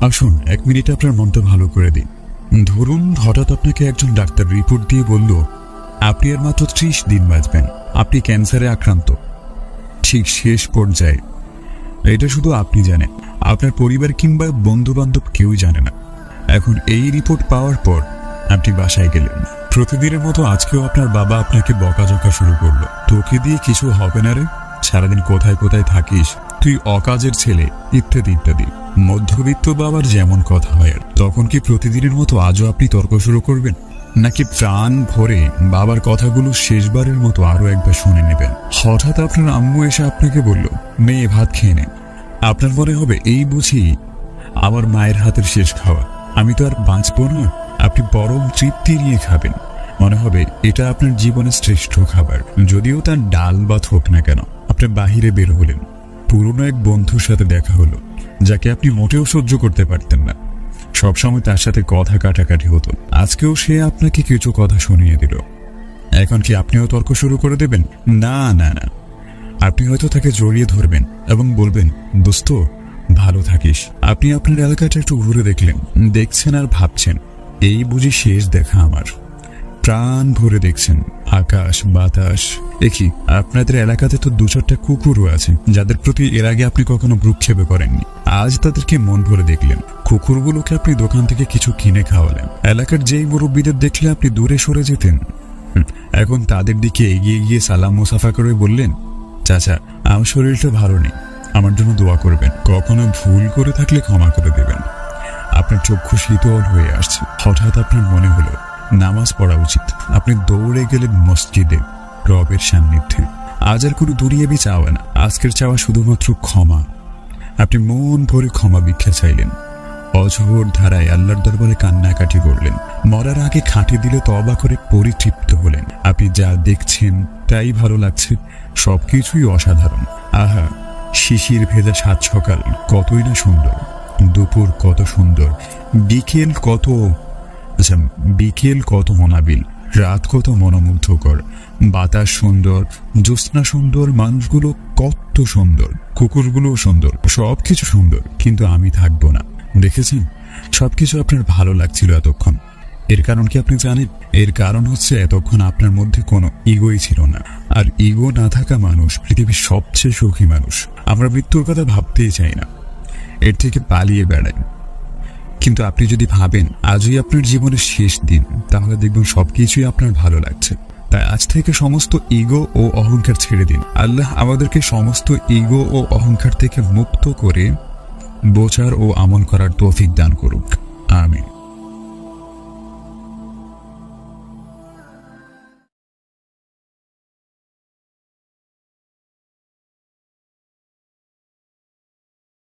আসুন 1 মিনিট আপনার মনটা ভালো করে দিন। ধরুন হঠাৎ আপনাকে একজন ডাক্তার রিপোর্ট দিয়ে বলল আপনি আর মাত্র 30 দিন বাঁচবেন, আপনি ক্যান্সারে আক্রান্ত, ঠিক শেষ পর্যায়ে। এটা শুধু আপনি জানেন, আপনার পরিবার কিংবা বন্ধু বান্ধব কেউ জানে না। এখন এই রিপোর্ট পাওয়ার পর আপনি বাসায় গেলেন। প্রতিদিনের মতো আজকেও আপনার বাবা আপনাকে বকাঝকা শুরু করলো, তোকে দিয়ে কিছু হবে না রে, সারাদিন কোথায় কোথায় থাকিস, তুই অকাজের ছেলে, ইত্যাদি ইত্যাদি। মধ্যবিত্ত বাবার যেমন কথা হয়, তখন কি প্রতিদিনের মতো আজও আপনি তর্ক শুরু করবেন, নাকি প্রাণ ভরে বাবার কথাগুলো শেষবারের মতো আরো একবার শুনে নেবেন? হঠাৎ আপনার আম্মু এসে আপনাকে বলল মেয়ে ভাত খেয়ে নেন, আপনার মনে হবে এই বুঝি আমার মায়ের হাতের শেষ খাওয়া, আমি তো আর বাঁচব না। আপনি পরম তৃপ্তি নিয়ে খাবেন, মনে হবে এটা আপনার জীবনের শ্রেষ্ঠ খাবার। যদিও তার ডাল ভাত হোক না কেন। আপনি বাহিরে বের হলেন, পুরনো এক বন্ধুর সাথে দেখা হলো, যাকে আপনি মোটেও সহ্য করতে পারতেন না। সবসময় তার সাথে কথা কাটাকাটি হতো, আজকেও সে আপনাকে কিছু কথা শুনিয়ে দিল। এখন কি আপনিও তর্ক শুরু করে দেবেন? না না না, আপনি হয়তো তাকে জড়িয়ে ধরবেন এবং বলবেন দোস্ত ভালো থাকিস। আপনি আপনার এলাকাটা একটু ঘুরে দেখছেন আর ভাবছেন এই বুঝি শেষ দেখা আমার। প্রাণ ভরে দেখছেন আকাশ বাতাস। দেখি আপনাদের এলাকাতে তো 2-4টা কুকুরও আছে, যাদের প্রতি এর আগে আপনি কখনো ভ্রুক্ষেপও করেননি। আজ তাদেরকে মন ভরে দেখলেন। কুকুরগুলোকে আপনি দোকান থেকে কিছু কিনে খাওয়ালেন। এলাকার যেই মুরব্বীদের দেখলে আপনি দূরে সরে যেতেন, এখন তাদের দিকে এগিয়ে গিয়ে সালাম মুসাফা করে বললেন চাচা আমার শরীরটা ভালো নেই, আমার জন্য দোয়া করবেন, কখনো ভুল করে থাকলে ক্ষমা করে দেবেন। আপনার চক্ষু শীতল হয়ে আসছে। হঠাৎ আপনার মনে হলো নামাজ পড়া উচিত। আপনি দৌড়ে গেলেন মসজিদে, রবের সান্নিধ্যে। আজ আর কোনো দুনিয়াবি চাওয়া না, আজকের চাওয়া শুধুমাত্র ক্ষমা। আপনি মন ভরে ক্ষমা ভিক্ষা চাইলেন, অঝোর ধারায় আল্লাহর দরবারে কান্নাকাটি করলেন। মরার আগে খাঁটি দিলে তওবা করে পরিতৃপ্ত হলেন। আপনি যা দেখছেন তাই ভালো লাগছে, সবকিছুই অসাধারণ। আহা, শিশির ভেজা সাত সকাল কতই না সুন্দর, দুপুর কত সুন্দর, বিকেল কত মনাবিল, রাত কত মনোমুগ্ধকর, বাতাস সুন্দর, জ্যোৎস্না সুন্দর, মানুষগুলো কত সুন্দর, কুকুরগুলো সুন্দর, সবকিছু সুন্দর, কিন্তু আমি থাকবো না। দেখেছেন, সবকিছু আপনার ভালো লাগছিল এতক্ষণ। এর কারণ কি আপনি জানেন? এর কারণ হচ্ছে এতক্ষণ আপনার মধ্যে কোনো ইগোই ছিল না। আর ইগো না থাকা মানুষ পৃথিবীর সবচেয়ে সুখী মানুষ। আমরা মৃত্যুর কথা ভাবতেই চাই না, এর থেকে পালিয়ে বেড়াই। কিন্তু আপনি যদি ভাবেন আজই আপনার জীবনের শেষ দিন, তাহলে দেখবেন সবকিছুই আপনার ভালো লাগছে। তাই আজ থেকে সমস্ত ইগো ও অহংকার ছেড়ে দিন। আল্লাহ আমাদেরকে সমস্ত ইগো ও অহংকার থেকে মুক্ত করে বোঝার ও আমল করার তৌফিক দান করুক। আমিন।